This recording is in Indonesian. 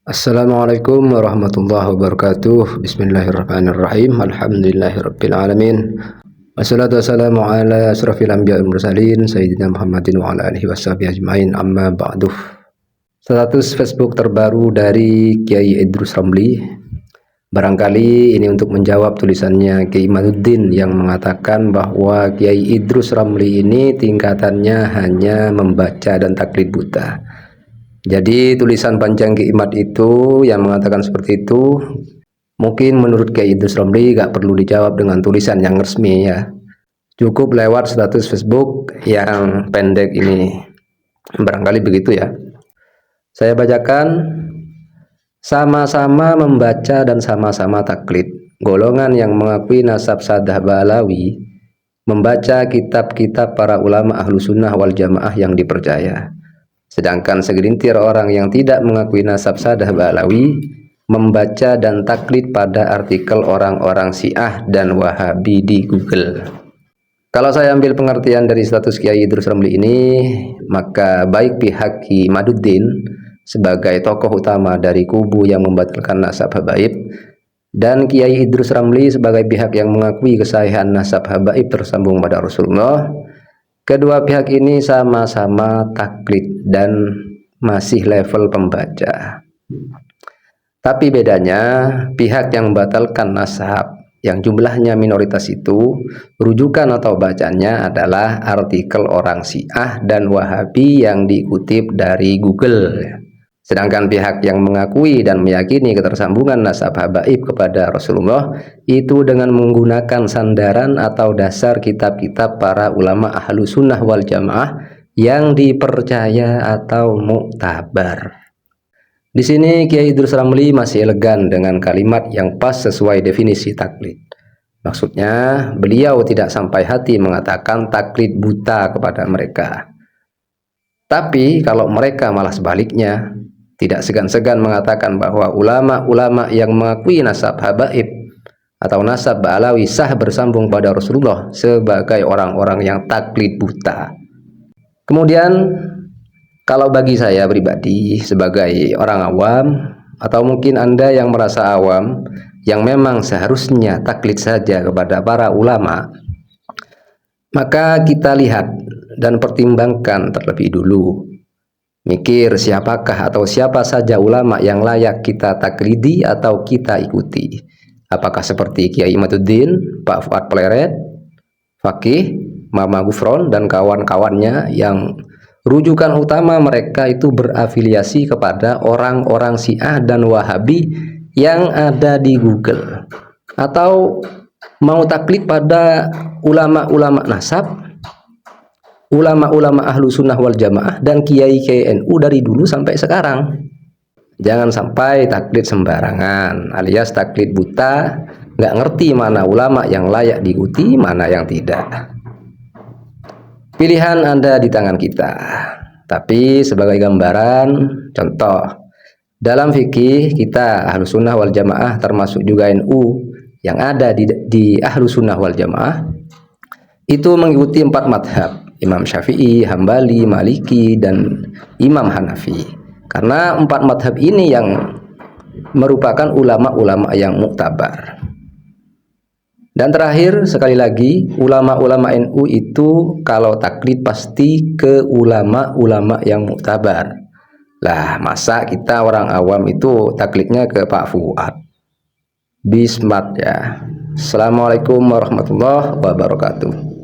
Assalamualaikum warahmatullahi wabarakatuh. Bismillahirrahmanirrahim. Alhamdulillahirabbil alamin. Wassalatu wassalamu ala asrofil anbiya'i wal mursalin sayyidina Muhammadin wa ala alihi washabihi ajmain. Amma ba'du. Status Facebook terbaru dari Kiai Idrus Ramli. Barangkali ini untuk menjawab tulisannya Kiai Imaduddin yang mengatakan bahwa Kiai Idrus Ramli ini tingkatannya hanya membaca dan taklid buta. Jadi tulisan panjang Kiai Imad itu yang mengatakan seperti itu, mungkin menurut Kiai Idrus Ramli gak perlu dijawab dengan tulisan yang resmi ya. Cukup lewat status Facebook yang pendek ini. Barangkali begitu ya. Saya bacakan, sama-sama membaca dan sama-sama taklid. Golongan yang mengakui nasab Sadah Ba'alawi membaca kitab-kitab para ulama ahlu sunnah wal jamaah yang dipercaya. Sedangkan segelintir orang yang tidak mengakui nasab Sadah Ba'alawi membaca dan taklid pada artikel orang-orang Syiah dan Wahabi di Google. Kalau saya ambil pengertian dari status Kiai Idrus Ramli ini, maka baik pihak Kiai Imaduddin sebagai tokoh utama dari kubu yang membatalkan nasab habaib dan Kiai Idrus Ramli sebagai pihak yang mengakui kesahihan nasab habaib tersambung pada Rasulullah, kedua pihak ini sama-sama taklid dan masih level pembaca. Tapi bedanya, pihak yang membatalkan nasab yang jumlahnya minoritas itu, rujukan atau bacanya adalah artikel orang Syiah dan Wahabi yang dikutip dari Google. Sedangkan pihak yang mengakui dan meyakini ketersambungan nasab habaib kepada Rasulullah itu dengan menggunakan sandaran atau dasar kitab-kitab para ulama ahlu sunnah wal jamaah yang dipercaya atau muktabar. Di sini Kiai Idrus Ramli masih elegan dengan kalimat yang pas sesuai definisi taklid. Maksudnya beliau tidak sampai hati mengatakan taklid buta kepada mereka. Tapi kalau mereka malah sebaliknya, tidak segan-segan mengatakan bahwa ulama-ulama yang mengakui nasab habaib atau nasab Ba'alawi sah bersambung pada Rasulullah sebagai orang-orang yang taklid buta. Kemudian kalau bagi saya pribadi sebagai orang awam, atau mungkin Anda yang merasa awam yang memang seharusnya taklid saja kepada para ulama, maka kita lihat dan pertimbangkan terlebih dulu. Mikir siapakah atau siapa saja ulama yang layak kita taklidi atau kita ikuti. Apakah seperti Kiai Imaduddin, Pak Fuad Pleret, Fakih, Mama Gufron dan kawan-kawannya yang rujukan utama mereka itu berafiliasi kepada orang-orang Syiah dan Wahabi yang ada di Google, atau mau taklid pada ulama-ulama nasab, ulama-ulama ahlu sunnah wal jamaah dan kiai-kiai NU dari dulu sampai sekarang. Jangan sampai taklid sembarangan alias taklid buta, nggak ngerti mana ulama yang layak diikuti, mana yang tidak. Pilihan Anda di tangan kita. Tapi sebagai gambaran, contoh, dalam fikih kita ahlu sunnah wal jamaah termasuk juga NU yang ada di ahlu sunnah wal jamaah itu mengikuti 4 madhab, Imam Syafi'i, Hambali, Maliki, dan Imam Hanafi. Karena 4 madhab ini yang merupakan ulama-ulama yang muktabar. Dan terakhir sekali lagi, ulama-ulama NU itu kalau taklid pasti ke ulama-ulama yang muktabar. Lah masa kita orang awam itu taklidnya ke Pak Fuad? Bismat ya. Assalamualaikum warahmatullahi wabarakatuh.